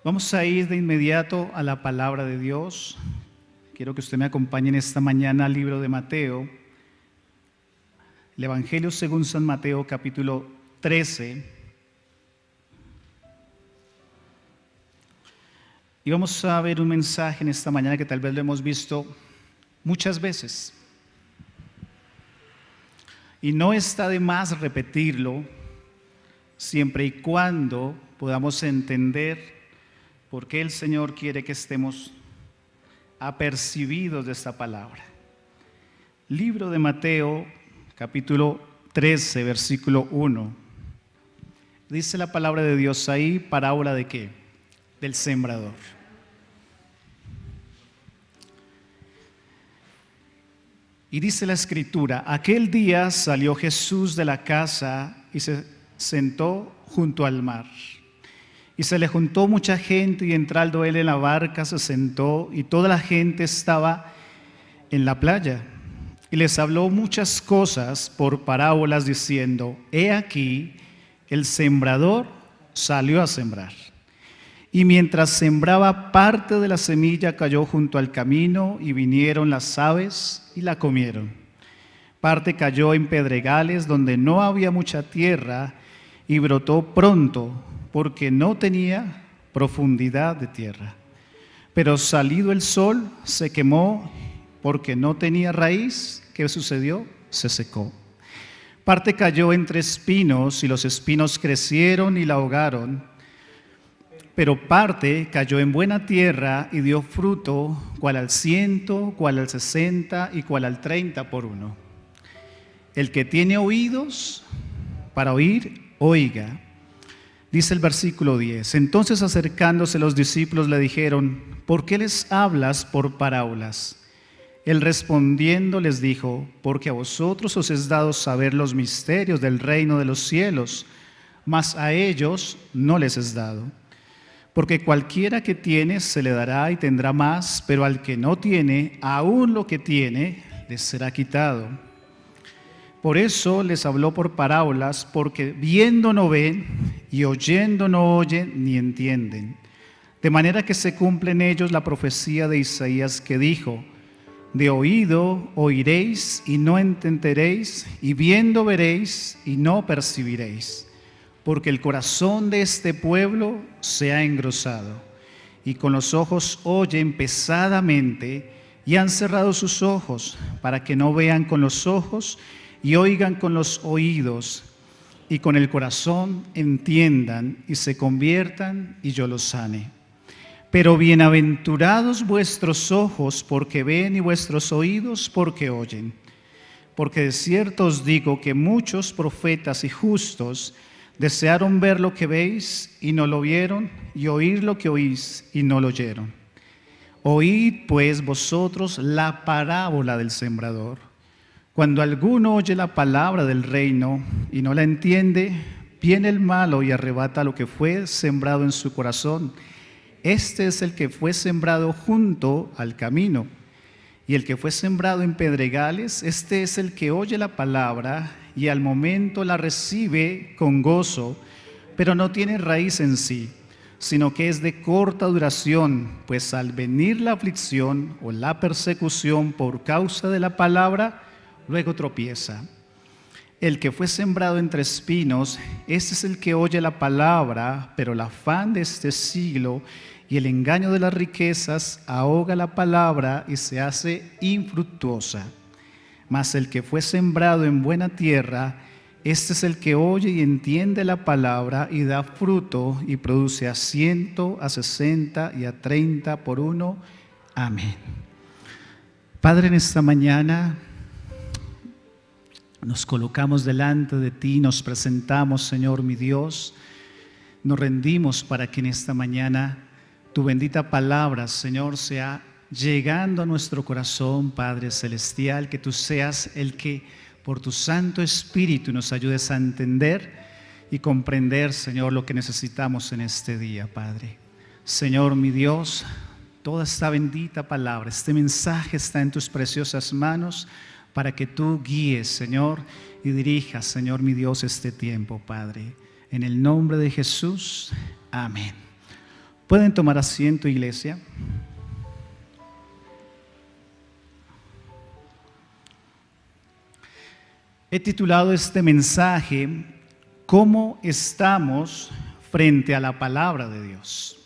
Vamos a ir de inmediato a la palabra de Dios. Quiero que usted me acompañe en esta mañana al libro de Mateo, el Evangelio según San Mateo, capítulo 13. Y vamos a ver un mensaje en esta mañana que tal vez lo hemos visto muchas veces. Y no está de más repetirlo, siempre y cuando podamos entender por qué el Señor quiere que estemos apercibidos de esta palabra. Libro de Mateo, capítulo 13, versículo 1. Dice la palabra de Dios ahí, parábola de ¿qué? Del sembrador. Y dice la Escritura: aquel día salió Jesús de la casa y se sentó junto al mar. Y se le juntó mucha gente, y entrando él en la barca se sentó, y toda la gente estaba en la playa. Y les habló muchas cosas por parábolas, diciendo: he aquí, el sembrador salió a sembrar. Y mientras sembraba, parte de la semilla cayó junto al camino, y vinieron las aves y la comieron. Parte cayó en pedregales, donde no había mucha tierra, y brotó pronto, porque no tenía profundidad de tierra. Pero salido el sol, se quemó, porque no tenía raíz. ¿Qué sucedió? Se secó. Parte cayó entre espinos, y los espinos crecieron y la ahogaron. Pero parte cayó en buena tierra y dio fruto, cual al 100, cual al 60 y cual al 30 por uno. El que tiene oídos para oír, oiga. Dice el versículo 10: entonces acercándose los discípulos le dijeron: ¿por qué les hablas por parábolas? Él respondiendo les dijo: porque a vosotros os es dado saber los misterios del reino de los cielos, mas a ellos no les es dado. Porque cualquiera que tiene se le dará y tendrá más, pero al que no tiene, aún lo que tiene le será quitado. Por eso les habló por parábolas, porque viendo no ven, y oyendo no oyen ni entienden. De manera que se cumple en ellos la profecía de Isaías, que dijo: de oído oiréis y no entenderéis, y viendo veréis y no percibiréis. Porque el corazón de este pueblo se ha engrosado, y con los ojos oyen pesadamente, y han cerrado sus ojos, para que no vean con los ojos, y oigan con los oídos, y con el corazón entiendan, y se conviertan, y yo los sane. Pero bienaventurados vuestros ojos porque ven, y vuestros oídos porque oyen. Porque de cierto os digo que muchos profetas y justos desearon ver lo que veis y no lo vieron, y oír lo que oís y no lo oyeron. Oíd pues vosotros la parábola del sembrador. Cuando alguno oye la palabra del reino y no la entiende, viene el malo y arrebata lo que fue sembrado en su corazón. Este es el que fue sembrado junto al camino. Y el que fue sembrado en pedregales, este es el que oye la palabra y al momento la recibe con gozo, pero no tiene raíz en sí, sino que es de corta duración, pues al venir la aflicción o la persecución por causa de la palabra, luego tropieza. El que fue sembrado entre espinos, este es el que oye la palabra, pero el afán de este siglo y el engaño de las riquezas ahoga la palabra y se hace infructuosa. Mas el que fue sembrado en buena tierra, este es el que oye y entiende la palabra y da fruto y produce a 100, a 60 y a 30 por uno. Amén. Padre, en esta mañana nos colocamos delante de ti, nos presentamos, Señor mi Dios, nos rendimos para que en esta mañana tu bendita palabra, Señor, sea llegando a nuestro corazón, Padre Celestial, que tú seas el que por tu Santo Espíritu nos ayudes a entender y comprender, Señor, lo que necesitamos en este día, Padre. Señor mi Dios, toda esta bendita palabra, este mensaje está en tus preciosas manos para que tú guíes, Señor, y dirijas, Señor mi Dios, este tiempo, Padre. En el nombre de Jesús, amén. Pueden tomar asiento, iglesia. He titulado este mensaje, ¿cómo estamos frente a la palabra de Dios?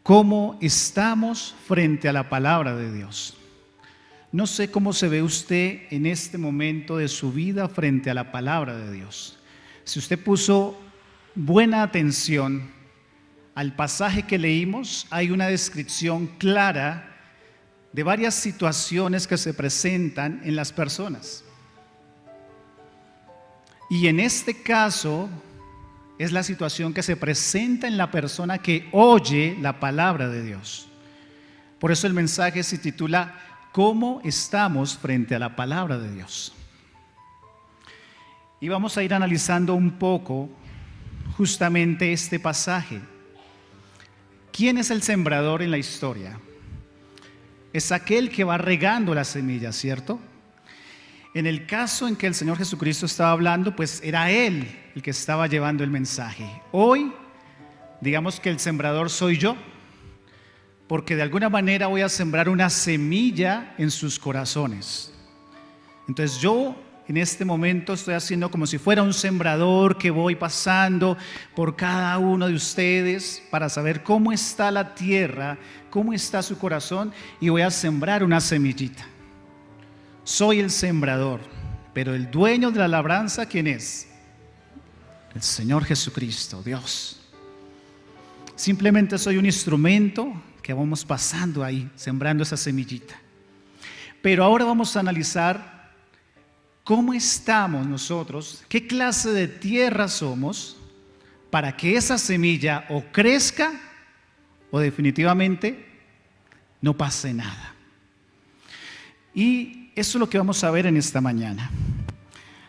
¿Cómo estamos frente a la palabra de Dios? No sé cómo se ve usted en este momento de su vida frente a la palabra de Dios. Si usted puso buena atención al pasaje que leímos, hay una descripción clara de varias situaciones que se presentan en las personas. Y en este caso es la situación que se presenta en la persona que oye la palabra de Dios. Por eso el mensaje se titula ¿Cómo estamos frente a la palabra de Dios? Y vamos a ir analizando un poco justamente este pasaje. ¿Quién es el sembrador en la historia? Es aquel que va regando la semilla, ¿cierto? En el caso en que el Señor Jesucristo estaba hablando, pues era Él el que estaba llevando el mensaje. Hoy, digamos que el sembrador soy yo, porque de alguna manera voy a sembrar una semilla en sus corazones. Entonces yo en este momento estoy haciendo como si fuera un sembrador que voy pasando por cada uno de ustedes para saber cómo está la tierra, cómo está su corazón, y voy a sembrar una semillita. Soy el sembrador, pero el dueño de la labranza, ¿quién es? El Señor Jesucristo, Dios. Simplemente soy un instrumento que vamos pasando ahí, sembrando esa semillita. Pero ahora vamos a analizar cómo estamos nosotros, qué clase de tierra somos para que esa semilla o crezca o definitivamente no pase nada. Y eso es lo que vamos a ver en esta mañana.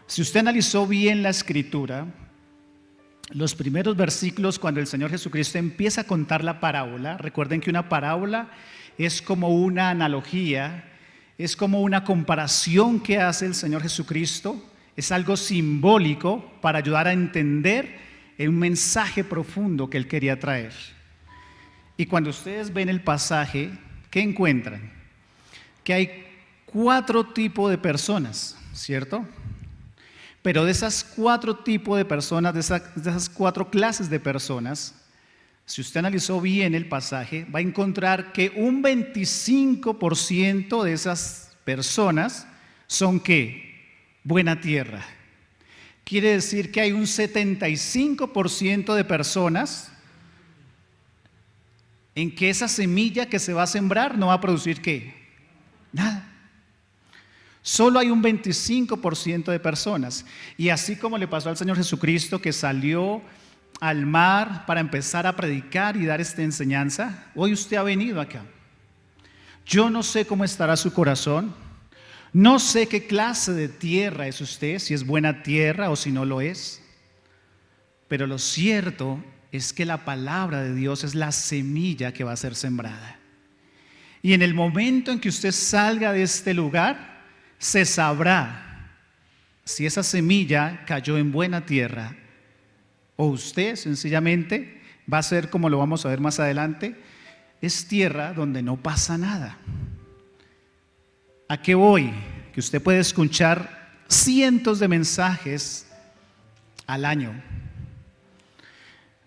Si usted analizó bien la escritura, los primeros versículos cuando el Señor Jesucristo empieza a contar la parábola, recuerden que una parábola es como una analogía, es como una comparación que hace el Señor Jesucristo, es algo simbólico para ayudar a entender un mensaje profundo que Él quería traer. Y cuando ustedes ven el pasaje, ¿qué encuentran? Que hay 4 tipos de personas, ¿cierto? Pero de esas 4 tipos de personas, de esas 4 clases de personas, si usted analizó bien el pasaje, va a encontrar que un 25% de esas personas son ¿qué? Buena tierra. Quiere decir que hay un 75% de personas en que esa semilla que se va a sembrar no va a producir ¿qué? Nada. Solo hay un 25% de personas. Y así como le pasó al Señor Jesucristo, que salió al mar para empezar a predicar y dar esta enseñanza, hoy usted ha venido acá. Yo no sé cómo estará su corazón, no sé qué clase de tierra es usted, si es buena tierra o si no lo es, pero lo cierto es que la palabra de Dios es la semilla que va a ser sembrada. Y en el momento en que usted salga de este lugar, se sabrá si esa semilla cayó en buena tierra o usted sencillamente va a ser, como lo vamos a ver más adelante, es tierra donde no pasa nada. ¿A qué voy? Que usted puede escuchar cientos de mensajes al año,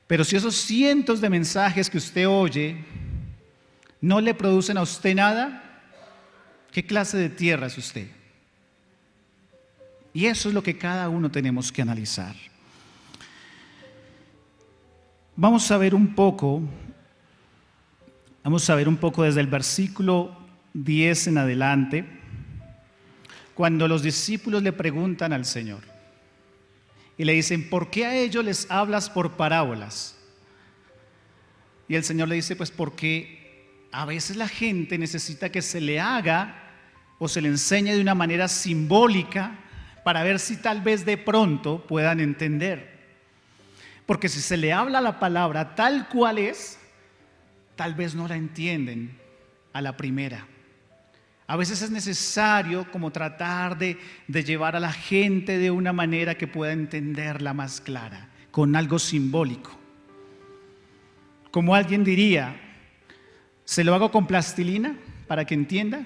pero si esos cientos de mensajes que usted oye no le producen a usted nada, ¿qué clase de tierra es usted? Y eso es lo que cada uno tenemos que analizar. Vamos a ver un poco desde el versículo 10 en adelante, cuando los discípulos le preguntan al Señor y le dicen, ¿por qué a ellos les hablas por parábolas? Y el Señor le dice, pues porque a veces la gente necesita que se le haga o se le enseñe de una manera simbólica para ver si tal vez de pronto puedan entender. Porque si se le habla la palabra tal cual es, tal vez no la entienden a la primera. A veces es necesario como tratar de llevar a la gente de una manera que pueda entenderla más clara, con algo simbólico. Como alguien diría, ¿se lo hago con plastilina para que entienda?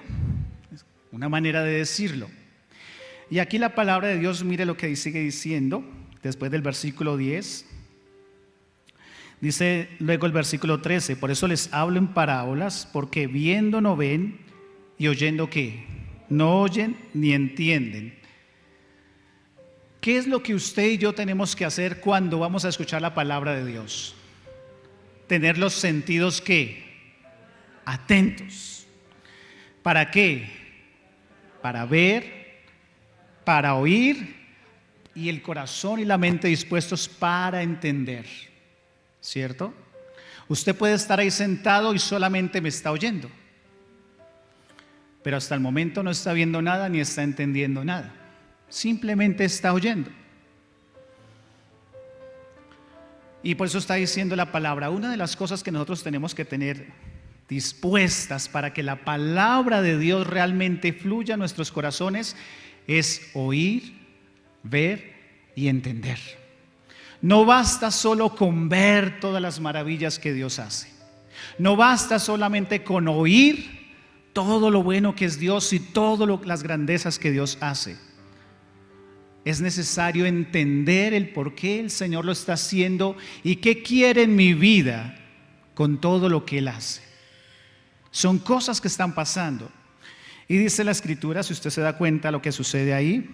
Es una manera de decirlo. Y aquí la palabra de Dios, mire lo que sigue diciendo después del versículo 10. Dice luego el versículo 13, por eso les hablo en parábolas, porque viendo no ven y oyendo ¿qué? No oyen ni entienden. ¿Qué es lo que usted y yo tenemos que hacer cuando vamos a escuchar la palabra de Dios? Tener los sentidos ¿qué? Atentos. ¿Para qué? Para ver, para oír y el corazón y la mente dispuestos para entender. ¿Cierto? Usted puede estar ahí sentado y solamente me está oyendo, pero hasta el momento no está viendo nada ni está entendiendo nada. Simplemente está oyendo. Y por eso está diciendo la palabra, una de las cosas que nosotros tenemos que tener dispuestas para que la palabra de Dios realmente fluya en nuestros corazones es oír, ver y entender. No basta solo con ver todas las maravillas que Dios hace. No basta solamente con oír todo lo bueno que es Dios y todas las grandezas que Dios hace. Es necesario entender el por qué el Señor lo está haciendo y qué quiere en mi vida con todo lo que Él hace. Son cosas que están pasando. Y dice la Escritura, si usted se da cuenta lo que sucede ahí,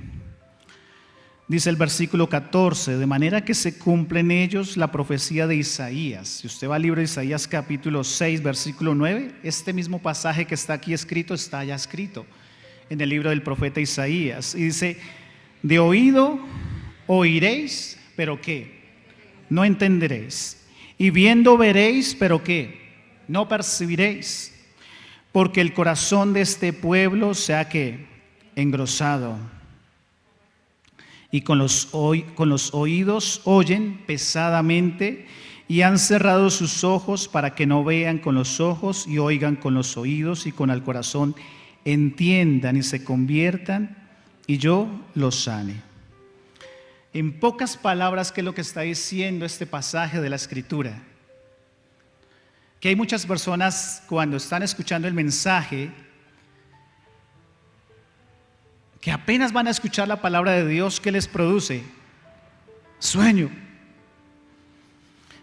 dice el versículo 14, de manera que se cumple en ellos la profecía de Isaías. Si usted va al libro de Isaías capítulo 6, versículo 9, este mismo pasaje que está aquí escrito, está ya escrito en el libro del profeta Isaías. Y dice, de oído oiréis, pero ¿qué? No entenderéis. Y viendo veréis, pero ¿qué? No percibiréis. Porque el corazón de este pueblo se ha ¿qué? Engrosado. Y con los oídos oyen pesadamente y han cerrado sus ojos para que no vean con los ojos y oigan con los oídos y con el corazón entiendan y se conviertan y yo los sane. En pocas palabras, ¿qué es lo que está diciendo este pasaje de la Escritura? Que hay muchas personas cuando están escuchando el mensaje que apenas van a escuchar la palabra de Dios, ¿qué les produce? Sueño.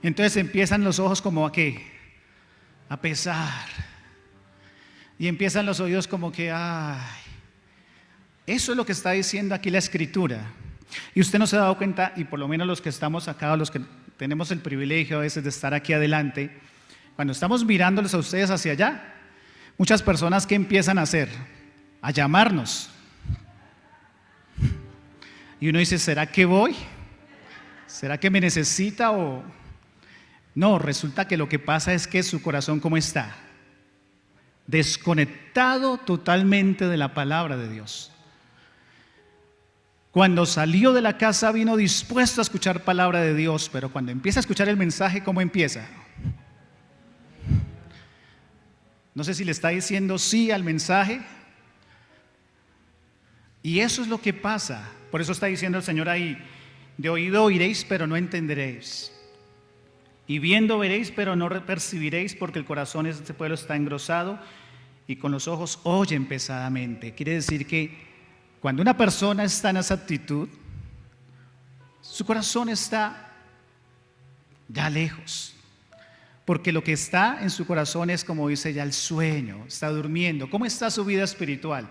Entonces empiezan los ojos como a ¿qué? A pesar. Y empiezan los oídos como que ay. Eso es lo que está diciendo aquí la Escritura. Y usted no se ha dado cuenta, y por lo menos los que estamos acá, los que tenemos el privilegio a veces de estar aquí adelante, cuando estamos mirándolos a ustedes hacia allá, muchas personas ¿qué empiezan a hacer? A llamarnos. Y uno dice, ¿será que voy? ¿Será que me necesita o...? No, resulta que lo que pasa es que su corazón ¿cómo está? Desconectado totalmente de la palabra de Dios. Cuando salió de la casa vino dispuesto a escuchar palabra de Dios, pero cuando empieza a escuchar el mensaje, ¿cómo empieza? No sé si le está diciendo sí al mensaje. Y eso es lo que pasa. Por eso está diciendo el Señor ahí, de oído oiréis, pero no entenderéis. Y viendo veréis, pero no percibiréis, porque el corazón de este pueblo está engrosado y con los ojos oyen pesadamente. Quiere decir que cuando una persona está en esa actitud, su corazón está ya lejos. Porque lo que está en su corazón es, como dice ya, el sueño, está durmiendo. ¿Cómo está su vida espiritual?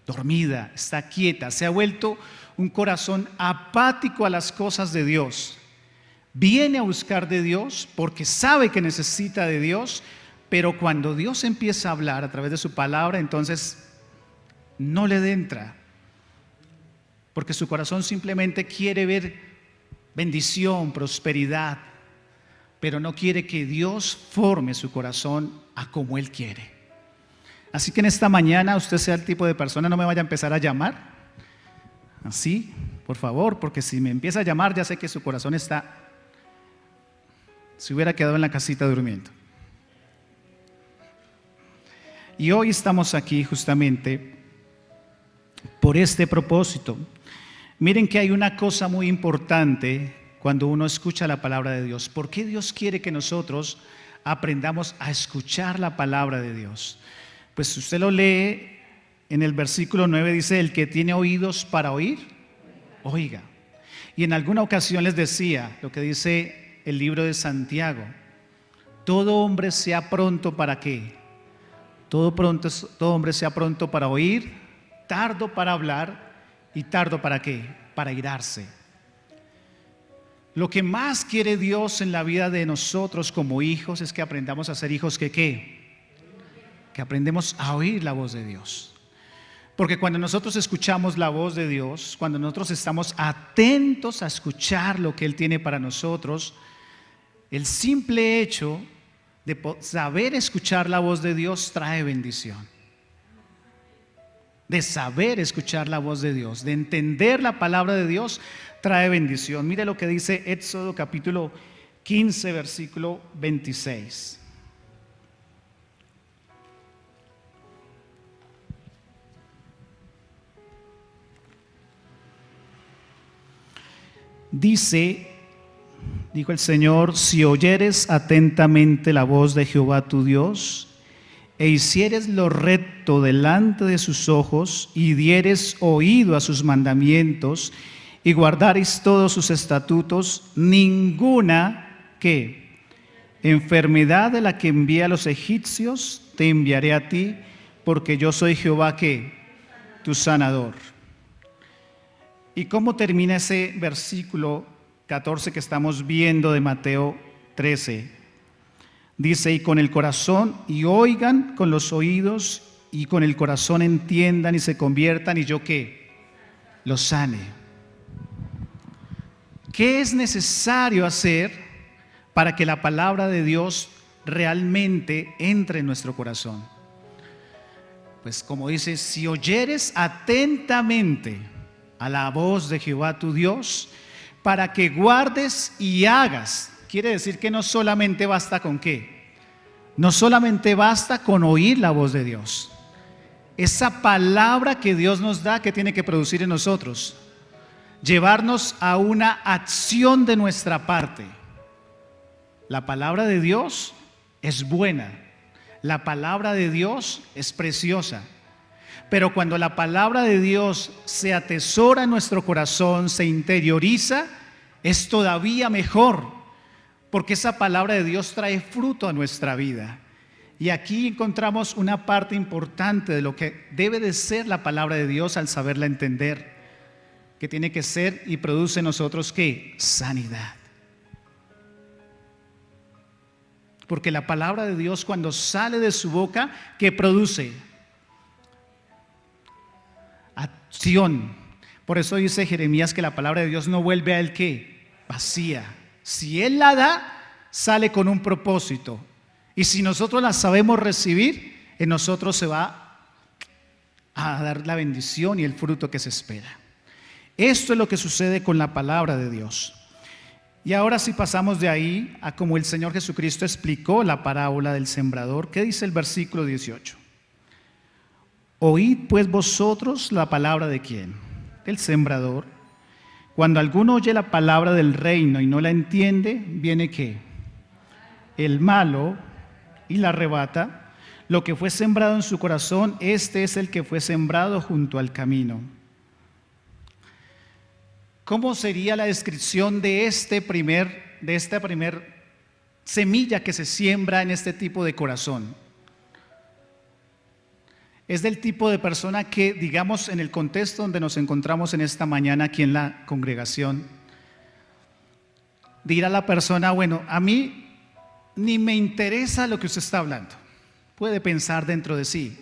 Dormida, está quieta, se ha vuelto un corazón apático a las cosas de Dios. Viene a buscar de Dios porque sabe que necesita de Dios, pero cuando Dios empieza a hablar a través de su palabra, entonces no le entra, porque su corazón simplemente quiere ver bendición, prosperidad, pero no quiere que Dios forme su corazón a como Él quiere. Así que en esta mañana usted sea el tipo de persona, no me vaya a empezar a llamar así, por favor, porque si me empieza a llamar ya sé que su corazón se hubiera quedado en la casita durmiendo. Y hoy estamos aquí justamente por este propósito. Miren que hay una cosa muy importante cuando uno escucha la palabra de Dios. ¿Por qué Dios quiere que nosotros aprendamos a escuchar la palabra de Dios? Pues si usted lo lee en el versículo 9, dice: el que tiene oídos para oír, oiga. Y en alguna ocasión les decía lo que dice el libro de Santiago: todo hombre sea pronto para qué, todo hombre sea pronto para oír, tardo para hablar y tardo para qué, para irarse. Lo que más quiere Dios en la vida de nosotros como hijos es que aprendamos a ser hijos que aprendemos a oír la voz de Dios. Porque cuando nosotros escuchamos la voz de Dios, cuando nosotros estamos atentos a escuchar lo que Él tiene para nosotros, el simple hecho de saber escuchar la voz de Dios trae bendición. De saber escuchar la voz de Dios, de entender la palabra de Dios, trae bendición. Mire lo que dice Éxodo capítulo 15, versículo 26. Dijo el Señor: si oyeres atentamente la voz de Jehová tu Dios, e hicieres lo recto delante de sus ojos, y dieres oído a sus mandamientos, y guardares todos sus estatutos, ninguna enfermedad de la que envié a los egipcios te enviaré a ti, porque yo soy Jehová tu sanador. ¿Y cómo termina ese versículo 14 que estamos viendo de Mateo 13? Dice: y con el corazón, y oigan con los oídos, y con el corazón entiendan y se conviertan, y yo los sane. ¿Qué es necesario hacer para que la palabra de Dios realmente entre en nuestro corazón? Pues como dice: si oyeres atentamente a la voz de Jehová tu Dios, para que guardes y hagas. Quiere decir que no solamente basta con no solamente basta con oír la voz de Dios. Esa palabra que Dios nos da, que tiene que producir en nosotros, llevarnos a una acción de nuestra parte. La palabra de Dios es buena, la palabra de Dios es preciosa. Pero cuando la palabra de Dios se atesora en nuestro corazón, se interioriza, es todavía mejor, porque esa palabra de Dios trae fruto a nuestra vida. Y aquí encontramos una parte importante de lo que debe de ser la palabra de Dios al saberla entender, que tiene que ser y produce en nosotros sanidad. Porque la palabra de Dios, cuando sale de su boca, ¿qué produce? Acción. Por eso dice Jeremías que la palabra de Dios no vuelve a él vacía. Si Él la da, sale con un propósito. Y si nosotros la sabemos recibir, en nosotros se va a dar la bendición y el fruto que se espera. Esto es lo que sucede con la palabra de Dios. Y ahora si pasamos de ahí a como el Señor Jesucristo explicó la parábola del sembrador, ¿qué dice el versículo 18? Oíd pues vosotros la palabra de ¿quién? Del sembrador. Cuando alguno oye la palabra del reino y no la entiende, viene el malo y la arrebata. Lo que fue sembrado en su corazón, este es el que fue sembrado junto al camino. ¿Cómo sería la descripción de esta primer semilla que se siembra en este tipo de corazón? Es del tipo de persona que, digamos, en el contexto donde nos encontramos en esta mañana aquí en la congregación, dirá la persona: bueno, a mí ni me interesa lo que usted está hablando. Puede pensar dentro de sí: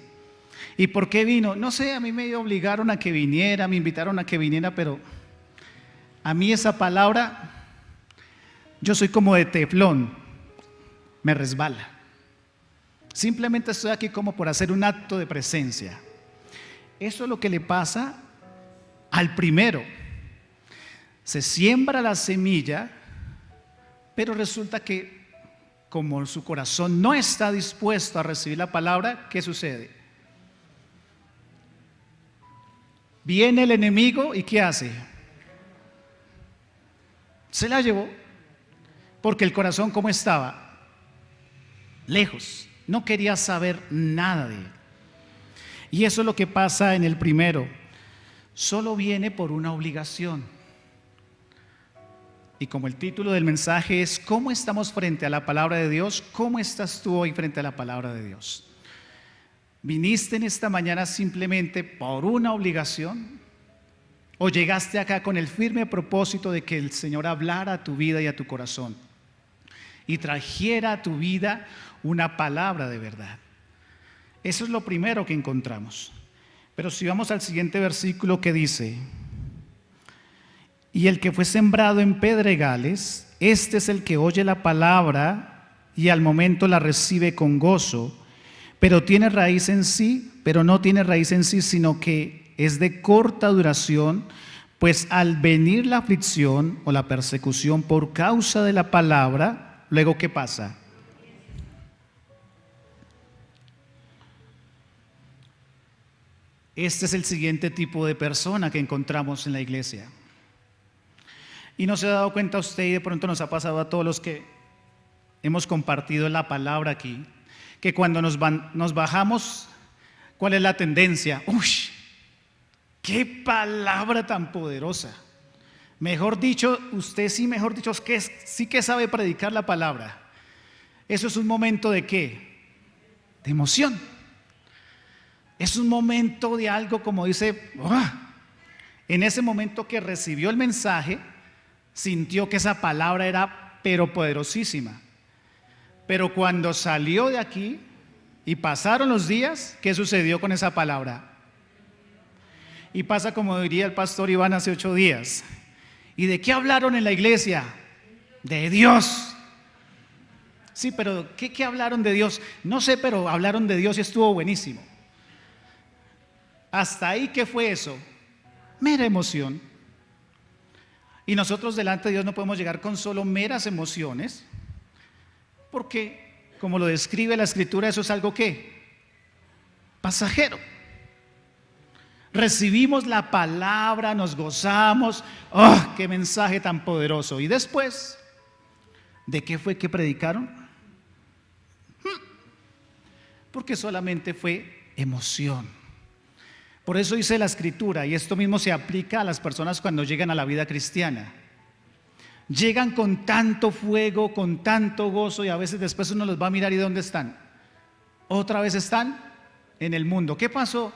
¿y por qué vino? No sé, a mí me obligaron a que viniera, me invitaron a que viniera, pero a mí esa palabra, yo soy como de teflón, me resbala. Simplemente estoy aquí como por hacer un acto de presencia. Eso es lo que le pasa al primero. Se siembra la semilla, pero resulta que como su corazón no está dispuesto a recibir la palabra, ¿qué sucede? Viene el enemigo y ¿qué hace? Se la llevó, porque el corazón, ¿cómo estaba? Lejos, no quería saber nada de él. Y eso es lo que pasa en el primero. Solo viene por una obligación. Y como el título del mensaje es ¿cómo estamos frente a la palabra de Dios? ¿Cómo estás tú hoy frente a la palabra de Dios? ¿Viniste en esta mañana simplemente por una obligación? ¿O llegaste acá con el firme propósito de que el Señor hablara a tu vida y a tu corazón y trajera a tu vida una palabra de verdad? Eso es lo primero que encontramos. Pero si vamos al siguiente versículo que dice: y el que fue sembrado en pedregales, este es el que oye la palabra y al momento la recibe con gozo, pero tiene raíz en sí, pero no tiene raíz en sí, sino que es de corta duración, pues al venir la aflicción o la persecución por causa de la palabra, luego ¿qué pasa? Este es el siguiente tipo de persona que encontramos en la iglesia. Y no se ha dado cuenta usted, y de pronto nos ha pasado a todos los que hemos compartido la palabra aquí, que cuando nos bajamos, ¿cuál es la tendencia? ¡Uy! ¡Qué palabra tan poderosa! Mejor dicho, usted sí, mejor dicho, es que sí que sabe predicar la palabra. Eso es un momento ¿de qué? De emoción. Es un momento de algo como dice, ¡oh! En ese momento que recibió el mensaje, sintió que esa palabra era pero poderosísima. Pero cuando salió de aquí y pasaron los días, ¿qué sucedió con esa palabra? Y pasa como diría el pastor Iván hace 8 días. ¿Y de qué hablaron en la iglesia? De Dios. Sí, pero ¿qué hablaron de Dios? No sé, pero hablaron de Dios y estuvo buenísimo. Hasta ahí, ¿qué fue eso? Mera emoción. Y nosotros delante de Dios no podemos llegar con solo meras emociones, porque como lo describe la Escritura, eso es algo ¿qué? Pasajero. Recibimos la palabra, nos gozamos, ¡oh, qué mensaje tan poderoso! Y después, ¿de qué fue que predicaron? Porque solamente fue emoción. Por eso dice la Escritura, y esto mismo se aplica a las personas cuando llegan a la vida cristiana. Llegan con tanto fuego, con tanto gozo, y a veces después uno los va a mirar y ¿dónde están? Otra vez están en el mundo. ¿Qué pasó?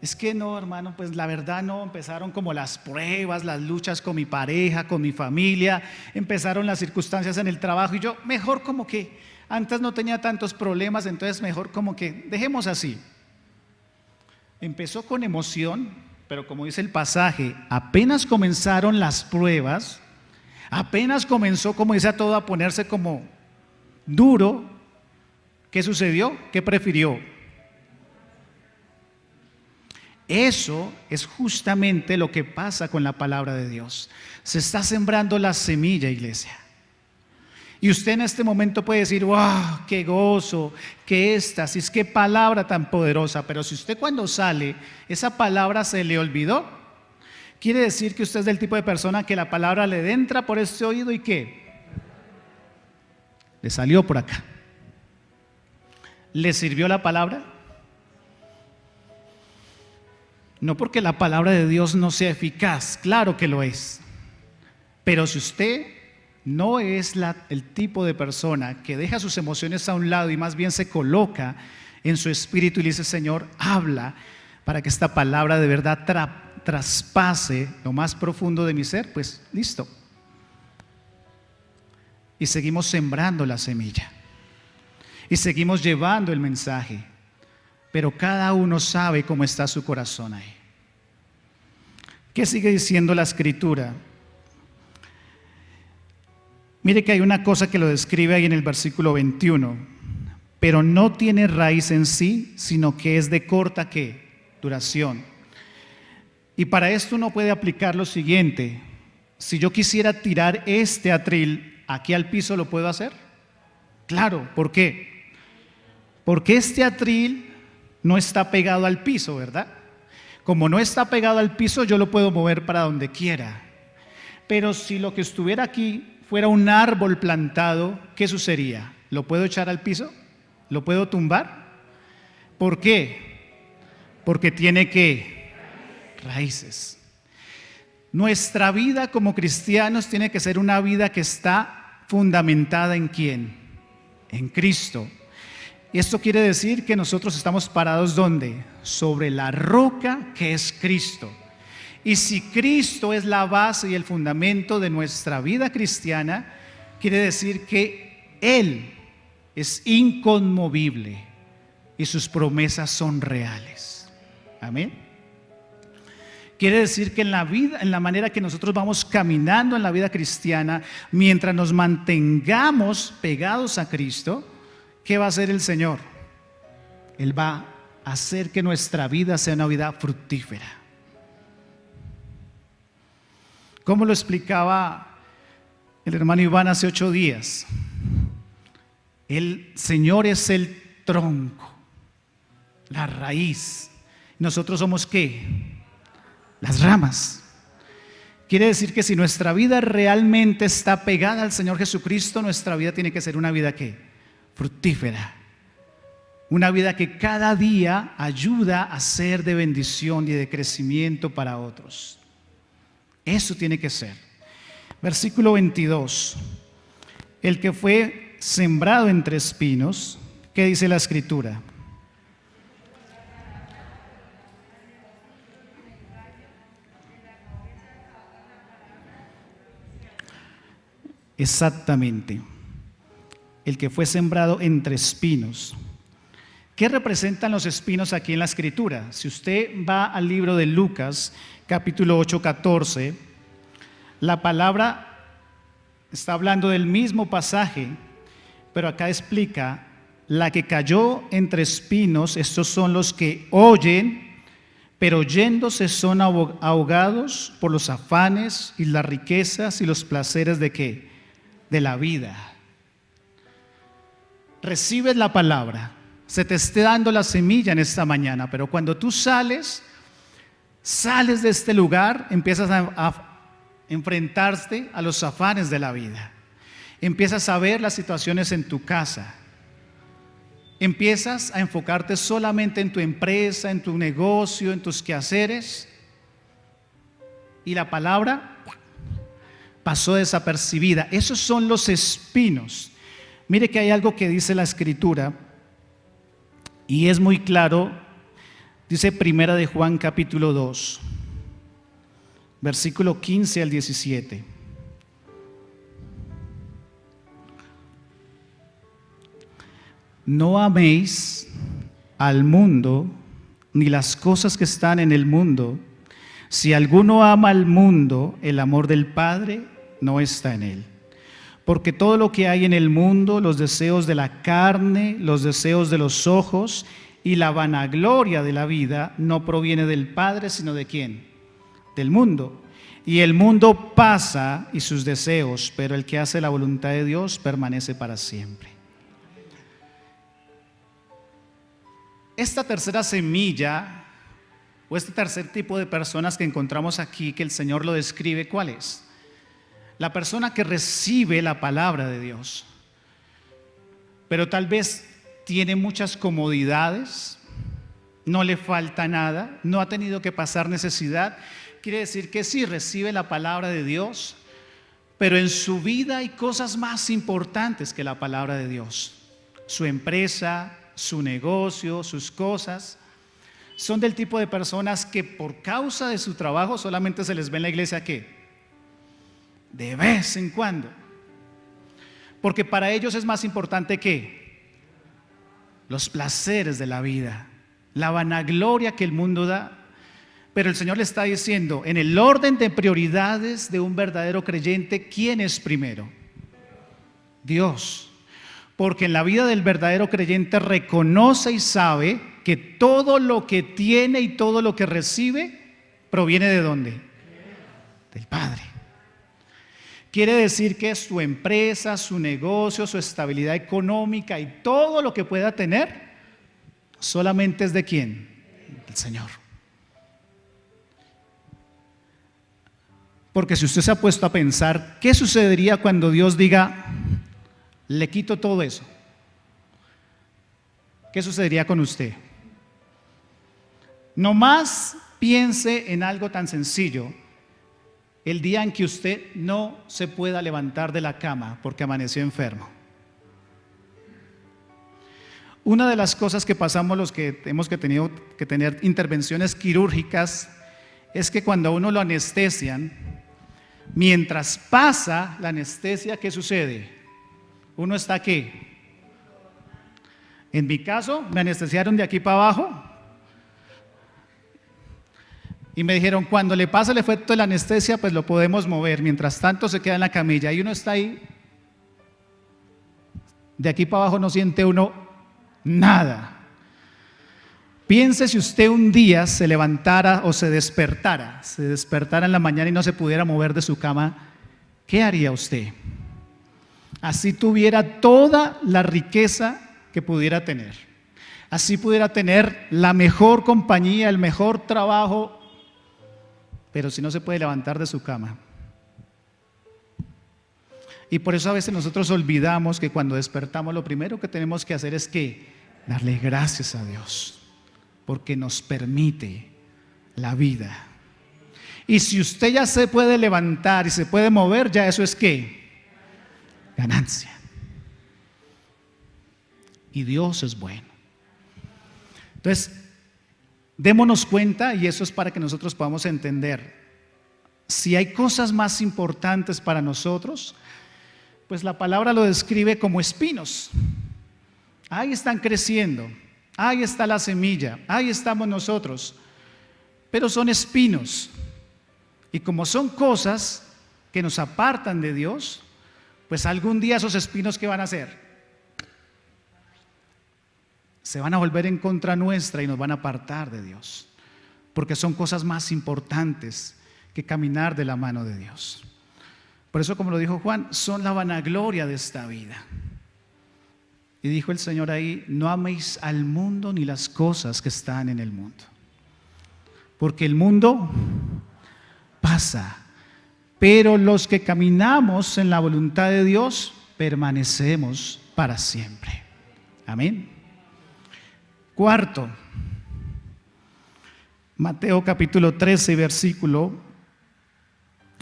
Es que no, hermano, pues la verdad no, empezaron como las pruebas, las luchas con mi pareja, con mi familia, empezaron las circunstancias en el trabajo y yo mejor como que antes no tenía tantos problemas, entonces mejor como que dejemos así. Empezó con emoción, pero como dice el pasaje, apenas comenzaron las pruebas, apenas comenzó, como dice, a todo a ponerse como duro, ¿qué sucedió? ¿Qué prefirió? Eso es justamente lo que pasa con la palabra de Dios. Se está sembrando la semilla, iglesia. Y usted en este momento puede decir, wow, qué gozo, qué éxtasis, qué palabra tan poderosa. Pero si usted cuando sale, esa palabra se le olvidó, quiere decir que usted es del tipo de persona que la palabra le entra por este oído y ¿qué? Le salió por acá. ¿Le sirvió la palabra? No porque la palabra de Dios no sea eficaz, claro que lo es. Pero si usted no es el tipo de persona que deja sus emociones a un lado y más bien se coloca en su espíritu y le dice, Señor, habla para que esta palabra de verdad traspase lo más profundo de mi ser, pues listo. Y seguimos sembrando la semilla. Y seguimos llevando el mensaje. Pero cada uno sabe cómo está su corazón ahí. ¿Qué sigue diciendo la Escritura? Mire que hay una cosa que lo describe ahí en el versículo 21. Pero no tiene raíz en sí, sino que es de corta ¿qué? Duración. Y para esto uno puede aplicar lo siguiente. Si yo quisiera tirar este atril aquí al piso, ¿lo puedo hacer? Claro, ¿por qué? Porque este atril no está pegado al piso, ¿verdad? Como no está pegado al piso, yo lo puedo mover para donde quiera. Pero si lo que estuviera aquí fuera un árbol plantado, ¿qué sucedería? ¿Lo puedo echar al piso? ¿Lo puedo tumbar? ¿Por qué? Porque tiene que raíces. Nuestra vida como cristianos tiene que ser una vida que está fundamentada ¿en quién? En Cristo. Y esto quiere decir que nosotros estamos parados ¿dónde? Sobre la roca que es Cristo. Y si Cristo es la base y el fundamento de nuestra vida cristiana, quiere decir que Él es inconmovible y sus promesas son reales. Amén. Quiere decir que en la vida, en la manera que nosotros vamos caminando en la vida cristiana, mientras nos mantengamos pegados a Cristo, ¿qué va a hacer el Señor? Él va a hacer que nuestra vida sea una vida fructífera. ¿Cómo lo explicaba el hermano Iván hace 8 días? El Señor es el tronco, la raíz. ¿Nosotros somos qué? Las ramas. Quiere decir que si nuestra vida realmente está pegada al Señor Jesucristo, nuestra vida tiene que ser una vida ¿qué? Fructífera. Una vida que cada día ayuda a ser de bendición y de crecimiento para otros. Eso tiene que ser. Versículo 22. El que fue sembrado entre espinos, ¿qué dice la Escritura? Exactamente. El que fue sembrado entre espinos. ¿Qué representan los espinos aquí en la Escritura? Si usted va al libro de Lucas, capítulo 8, 14, la palabra está hablando del mismo pasaje, pero acá explica: la que cayó entre espinos, estos son los que oyen, pero yéndose son ahogados por los afanes y las riquezas y los placeres ¿de qué? De la vida. Recibes la palabra, se te esté dando la semilla en esta mañana, pero cuando tú sales de este lugar, empiezas a enfrentarte a los afanes de la vida. Empiezas a ver las situaciones en tu casa. Empiezas a enfocarte solamente en tu empresa, en tu negocio, en tus quehaceres. Y la palabra pasó desapercibida. Esos son los espinos. Mire que hay algo que dice la Escritura y es muy claro. Dice Primera de Juan capítulo 2, versículo 15 al 17. No améis al mundo ni las cosas que están en el mundo. Si alguno ama al mundo, el amor del Padre no está en él. Porque todo lo que hay en el mundo, los deseos de la carne, los deseos de los ojos y la vanagloria de la vida, no proviene del Padre, sino ¿de quién? Del mundo. Y el mundo pasa y sus deseos, pero el que hace la voluntad de Dios permanece para siempre. Esta tercera semilla, o este tercer tipo de personas que encontramos aquí, que el Señor lo describe, ¿cuál es? La persona que recibe la palabra de Dios, pero tal vez tiene muchas comodidades, no le falta nada, no ha tenido que pasar necesidad. Quiere decir que sí recibe la palabra de Dios, pero en su vida hay cosas más importantes que la palabra de Dios. Su empresa, su negocio, sus cosas. Son del tipo de personas que por causa de su trabajo solamente se les ve en la iglesia ¿qué? De vez en cuando. Porque para ellos es más importante que los placeres de la vida, la vanagloria que el mundo da. Pero el Señor le está diciendo, en el orden de prioridades de un verdadero creyente, ¿quién es primero? Dios. Porque en la vida del verdadero creyente reconoce y sabe que todo lo que tiene y todo lo que recibe proviene ¿de dónde? Del Padre. Quiere decir que su empresa, su negocio, su estabilidad económica y todo lo que pueda tener solamente es ¿de quién? Del Señor. Porque si usted se ha puesto a pensar, ¿qué sucedería cuando Dios diga, le quito todo eso? ¿Qué sucedería con usted? Nomás piense en algo tan sencillo. El día en que usted no se pueda levantar de la cama porque amaneció enfermo. Una de las cosas que pasamos los que hemos tenido que tener intervenciones quirúrgicas es que cuando a uno lo anestesian, mientras pasa la anestesia, ¿qué sucede? Uno está aquí. En mi caso, me anestesiaron de aquí para abajo y me dijeron, cuando le pasa el efecto de la anestesia, pues lo podemos mover. Mientras tanto se queda en la camilla y uno está ahí. De aquí para abajo no siente uno nada. Piense si usted un día se levantara o se despertara en la mañana y no se pudiera mover de su cama, ¿qué haría usted? Así tuviera toda la riqueza que pudiera tener, así pudiera tener la mejor compañía, el mejor trabajo, pero si no se puede levantar de su cama. Y por eso a veces nosotros olvidamos que cuando despertamos lo primero que tenemos que hacer es que darle gracias a Dios, porque nos permite la vida. Y si usted ya se puede levantar y se puede mover, ya eso es ¿qué? Ganancia. Y Dios es bueno. Entonces, démonos cuenta, y eso es para que nosotros podamos entender, si hay cosas más importantes para nosotros, pues la palabra lo describe como espinos. Ahí están creciendo, ahí está la semilla, ahí estamos nosotros, pero son espinos. Y como son cosas que nos apartan de Dios, pues algún día esos espinos, ¿qué van a hacer? Se van a volver en contra nuestra y nos van a apartar de Dios, porque son cosas más importantes que caminar de la mano de Dios. Por eso, como lo dijo Juan, son la vanagloria de esta vida. Y dijo el Señor ahí, no améis al mundo ni las cosas que están en el mundo, porque el mundo pasa, pero los que caminamos en la voluntad de Dios permanecemos para siempre. Amén. Cuarto, Mateo capítulo 13, versículo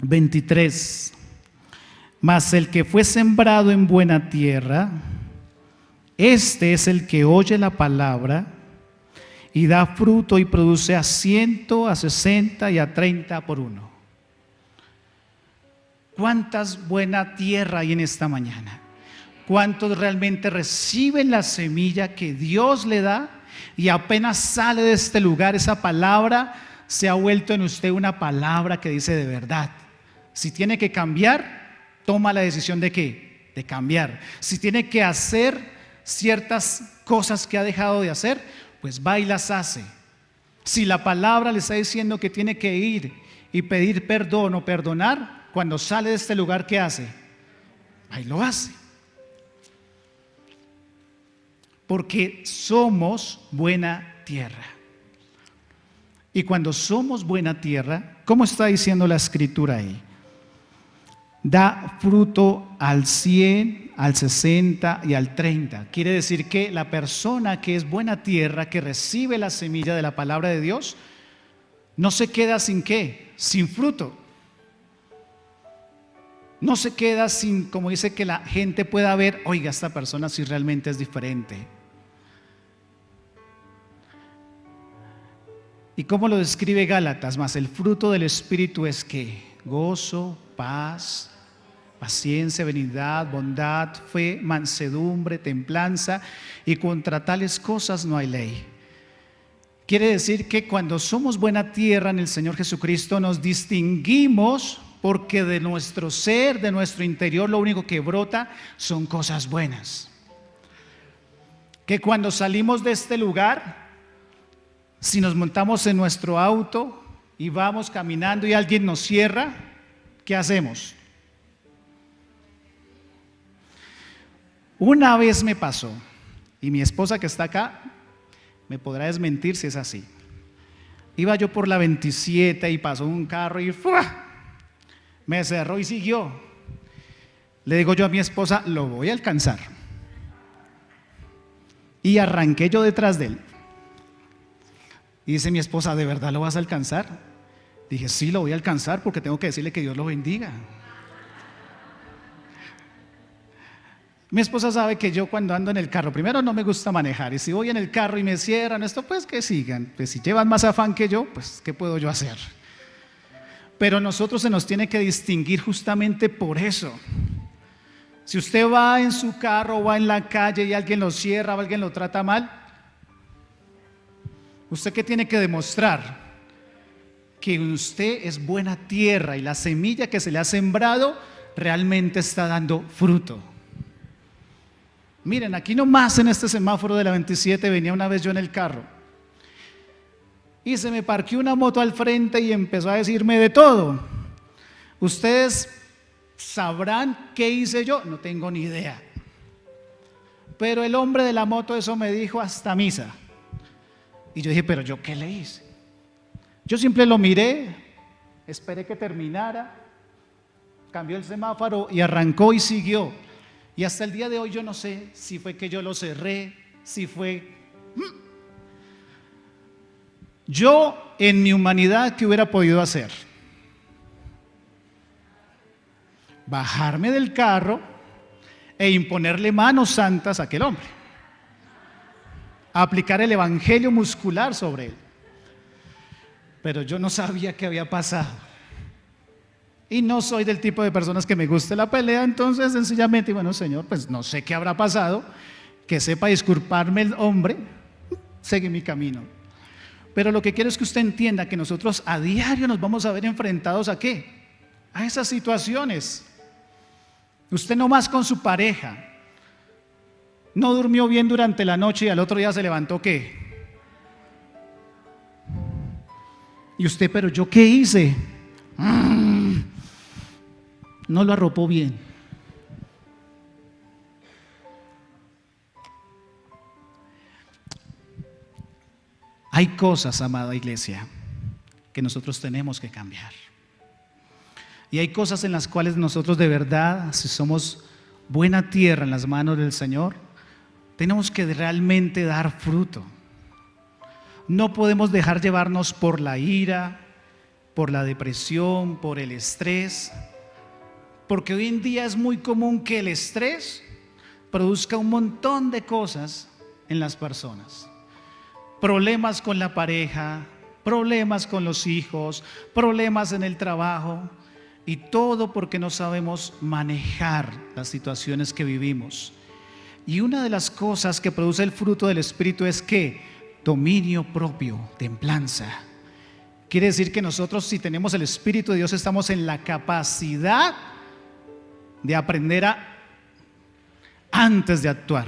23. Mas el que fue sembrado en buena tierra, este es el que oye la palabra y da fruto y produce a 100, a 60 y a 30 por uno. ¿Cuántas buena tierra hay en esta mañana? ¿Cuántos realmente reciben la semilla que Dios le da? Y apenas sale de este lugar, esa palabra se ha vuelto en usted una palabra que dice de verdad. Si tiene que cambiar, toma la decisión de ¿qué? De cambiar. Si tiene que hacer ciertas cosas que ha dejado de hacer, pues va y las hace. Si la palabra le está diciendo que tiene que ir y pedir perdón o perdonar, cuando sale de este lugar, ¿qué hace? Ahí lo hace. Porque somos buena tierra. Y cuando somos buena tierra, ¿cómo está diciendo la escritura ahí? Da fruto al 100, al 60 y al 30. Quiere decir que la persona que es buena tierra, que recibe la semilla de la palabra de Dios, no se queda sin ¿qué? Sin fruto. No se queda sin, como dice, que la gente pueda ver, oiga, esta persona sí realmente es diferente. ¿Y cómo lo describe Gálatas? Mas el fruto del Espíritu es ¿qué? Gozo, paz, paciencia, benignidad, bondad, fe, mansedumbre, templanza, y contra tales cosas no hay ley. Quiere decir que cuando somos buena tierra en el Señor Jesucristo, nos distinguimos porque de nuestro ser, de nuestro interior, lo único que brota son cosas buenas. Que cuando salimos de este lugar, si nos montamos en nuestro auto y vamos caminando y alguien nos cierra, ¿qué hacemos? Una vez me pasó, y mi esposa que está acá me podrá desmentir si es así. Iba yo por la 27 y pasó un carro y ¡fua! Me cerró y siguió. Le digo yo a mi esposa, lo voy a alcanzar. Y arranqué yo detrás de él. Y dice mi esposa, ¿de verdad lo vas a alcanzar? Dije, sí, lo voy a alcanzar porque tengo que decirle que Dios lo bendiga. Mi esposa sabe que yo cuando ando en el carro, primero no me gusta manejar, y si voy en el carro y me cierran esto, pues que sigan. Pues si llevan más afán que yo, pues ¿qué puedo yo hacer? Pero nosotros se nos tiene que distinguir justamente por eso. Si usted va en su carro o va en la calle y alguien lo cierra o alguien lo trata mal, ¿usted qué tiene que demostrar? Que usted es buena tierra y la semilla que se le ha sembrado realmente está dando fruto. Miren, aquí nomás en este semáforo de la 27 venía una vez yo en el carro y se me parqueó una moto al frente y empezó a decirme de todo. Ustedes sabrán qué hice yo, no tengo ni idea. Pero el hombre de la moto eso me dijo hasta misa. Y yo dije, pero ¿yo qué le hice? Yo siempre lo miré, esperé que terminara, cambió el semáforo y arrancó y siguió. Y hasta el día de hoy yo no sé si fue que yo lo cerré, si fue... Yo en mi humanidad, ¿qué hubiera podido hacer? Bajarme del carro e imponerle manos santas a aquel hombre. Aplicar el evangelio muscular sobre él. Pero yo no sabía qué había pasado. Y no soy del tipo de personas que me guste la pelea, entonces sencillamente, bueno, Señor, pues no sé qué habrá pasado, que sepa disculparme el hombre, seguí mi camino. Pero lo que quiero es que usted entienda que nosotros a diario nos vamos a ver enfrentados ¿a qué? A esas situaciones. Usted no más con su pareja, no durmió bien durante la noche y al otro día se levantó ¿qué? Y usted, pero ¿yo qué hice? No lo arropó bien. Hay cosas, amada iglesia, que nosotros tenemos que cambiar. Y hay cosas en las cuales nosotros de verdad, si somos buena tierra en las manos del Señor, tenemos que realmente dar fruto. No podemos dejar llevarnos por la ira, por la depresión, por el estrés, porque hoy en día es muy común que el estrés produzca un montón de cosas en las personas. Problemas con la pareja, problemas con los hijos, problemas en el trabajo, y todo porque no sabemos manejar las situaciones que vivimos. Y una de las cosas que produce el fruto del Espíritu es que dominio propio, templanza. Quiere decir que nosotros, si tenemos el Espíritu de Dios, estamos en la capacidad de aprender antes de actuar,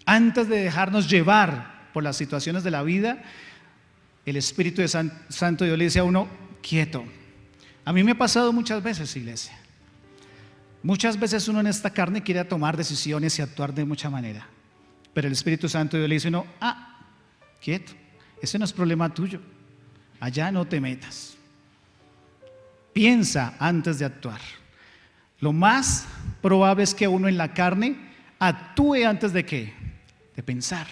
antes de dejarnos llevar por las situaciones de la vida. El Espíritu de Santo Dios le dice a uno, quieto. A mí me ha pasado muchas veces, iglesia. Muchas veces uno en esta carne quiere tomar decisiones y actuar de mucha manera, pero el Espíritu Santo de Dios le dice a uno, quieto, ese no es problema tuyo, allá no te metas. Piensa antes de actuar. Lo más probable es que uno en la carne actúe antes de ¿qué? De pensar.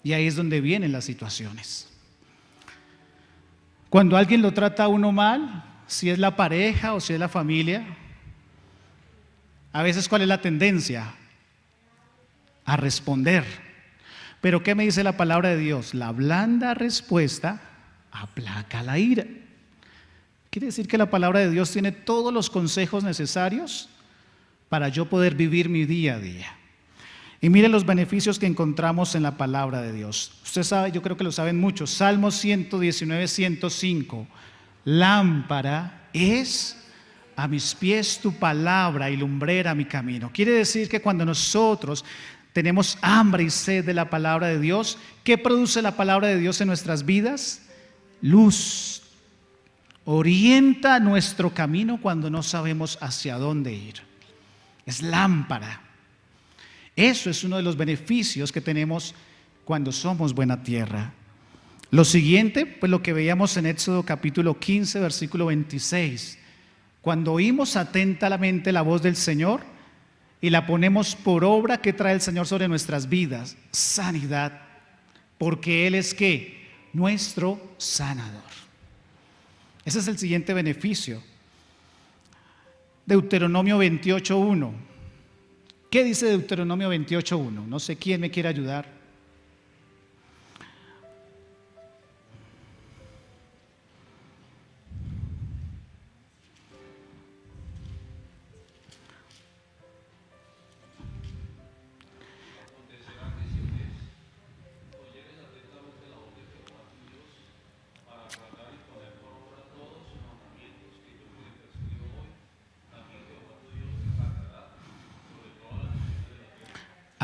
Y ahí es donde vienen las situaciones. Cuando alguien lo trata a uno mal, si es la pareja o si es la familia, a veces ¿cuál es la tendencia? A responder. Pero ¿qué me dice la palabra de Dios? La blanda respuesta aplaca la ira. Quiere decir que la palabra de Dios tiene todos los consejos necesarios para yo poder vivir mi día a día. Y mire los beneficios que encontramos en la palabra de Dios. Usted sabe, yo creo que lo saben muchos. Salmo 119, 105. Lámpara es a mis pies tu palabra y lumbrera mi camino. Quiere decir que cuando nosotros tenemos hambre y sed de la palabra de Dios, ¿qué produce la palabra de Dios en nuestras vidas? Luz. Orienta nuestro camino cuando no sabemos hacia dónde ir. Es lámpara. Eso es uno de los beneficios que tenemos cuando somos buena tierra. Lo siguiente, pues lo que veíamos en Éxodo capítulo 15, versículo 26. Cuando oímos atentamente la voz del Señor y la ponemos por obra, ¿qué trae el Señor sobre nuestras vidas? Sanidad, porque Él es ¿qué? Nuestro sanador. Ese es el siguiente beneficio. Deuteronomio 28:1. ¿Qué dice Deuteronomio 28:1? No sé quién me quiere ayudar.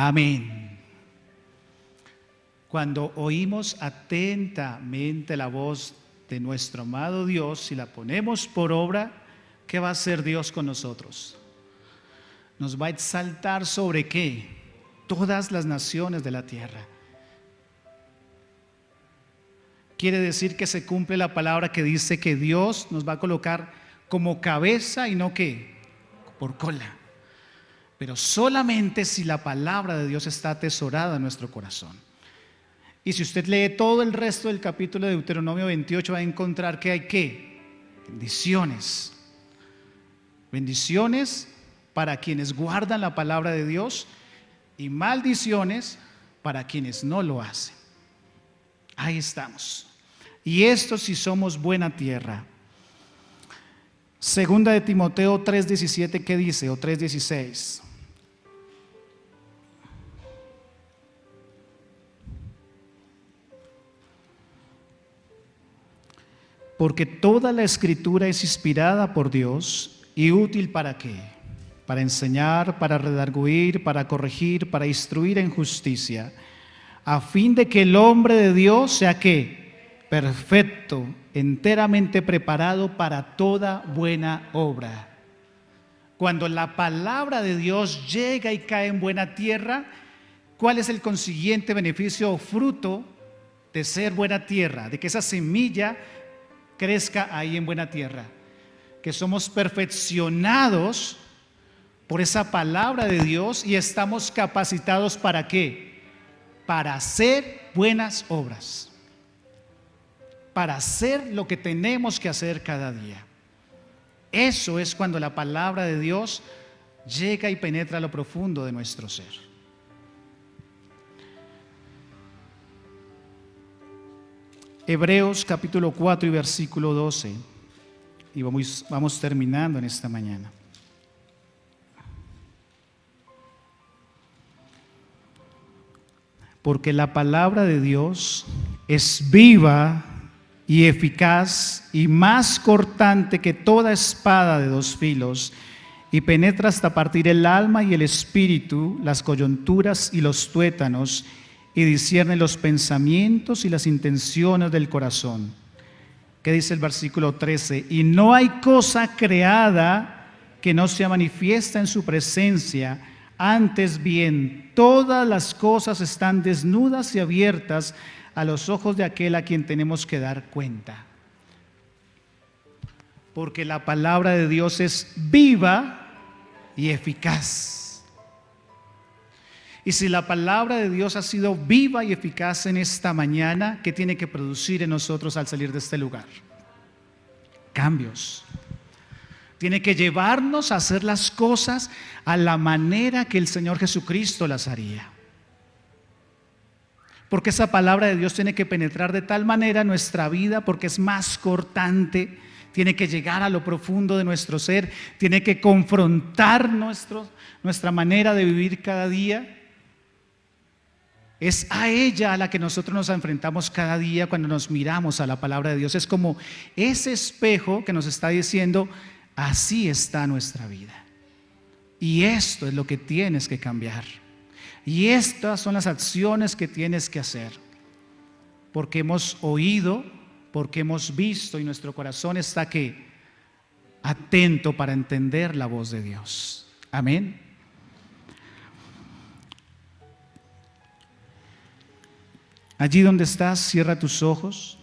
Amén. Cuando oímos atentamente la voz de nuestro amado Dios y la ponemos por obra, ¿qué va a hacer Dios con nosotros? Nos va a exaltar sobre ¿qué? Todas las naciones de la tierra. Quiere decir que se cumple la palabra que dice que Dios nos va a colocar como cabeza y no ¿qué? Por cola. Pero solamente si la palabra de Dios está atesorada en nuestro corazón. Y si usted lee todo el resto del capítulo de Deuteronomio 28, va a encontrar que hay ¿qué? Bendiciones. Bendiciones para quienes guardan la palabra de Dios y maldiciones para quienes no lo hacen. Ahí estamos. Y esto si somos buena tierra. Segunda de Timoteo 3:17, ¿qué dice? O 3:16. Porque toda la escritura es inspirada por Dios y útil ¿para qué? Para enseñar, para redarguir, para corregir, para instruir en justicia, a fin de que el hombre de Dios sea ¿qué? Perfecto, enteramente preparado para toda buena obra. Cuando la palabra de Dios llega y cae en buena tierra, ¿cuál es el consiguiente beneficio o fruto de ser buena tierra? De que esa semilla crezca ahí en buena tierra, que somos perfeccionados por esa palabra de Dios y estamos capacitados ¿para qué? Para hacer buenas obras, para hacer lo que tenemos que hacer cada día. Eso es cuando la palabra de Dios llega y penetra a lo profundo de nuestro ser. Hebreos capítulo 4 y versículo 12, y vamos terminando en esta mañana. Porque la palabra de Dios es viva y eficaz y más cortante que toda espada de dos filos, y penetra hasta partir el alma y el espíritu, las coyunturas y los tuétanos, y discierne los pensamientos y las intenciones del corazón. ¿Qué dice el versículo 13? Y no hay cosa creada que no sea manifiesta en su presencia, antes bien, todas las cosas están desnudas y abiertas a los ojos de aquel a quien tenemos que dar cuenta. Porque la palabra de Dios es viva y eficaz. Y si la palabra de Dios ha sido viva y eficaz en esta mañana, ¿qué tiene que producir en nosotros al salir de este lugar? Cambios. Tiene que llevarnos a hacer las cosas a la manera que el Señor Jesucristo las haría. Porque esa palabra de Dios tiene que penetrar de tal manera en nuestra vida, porque es más cortante, tiene que llegar a lo profundo de nuestro ser, tiene que confrontar nuestra manera de vivir cada día. Es a ella a la que nosotros nos enfrentamos cada día cuando nos miramos a la palabra de Dios. Es como ese espejo que nos está diciendo, así está nuestra vida. Y esto es lo que tienes que cambiar. Y estas son las acciones que tienes que hacer. Porque hemos oído, porque hemos visto y nuestro corazón está ¿qué? Atento para entender la voz de Dios. Amén. Allí donde estás, cierra tus ojos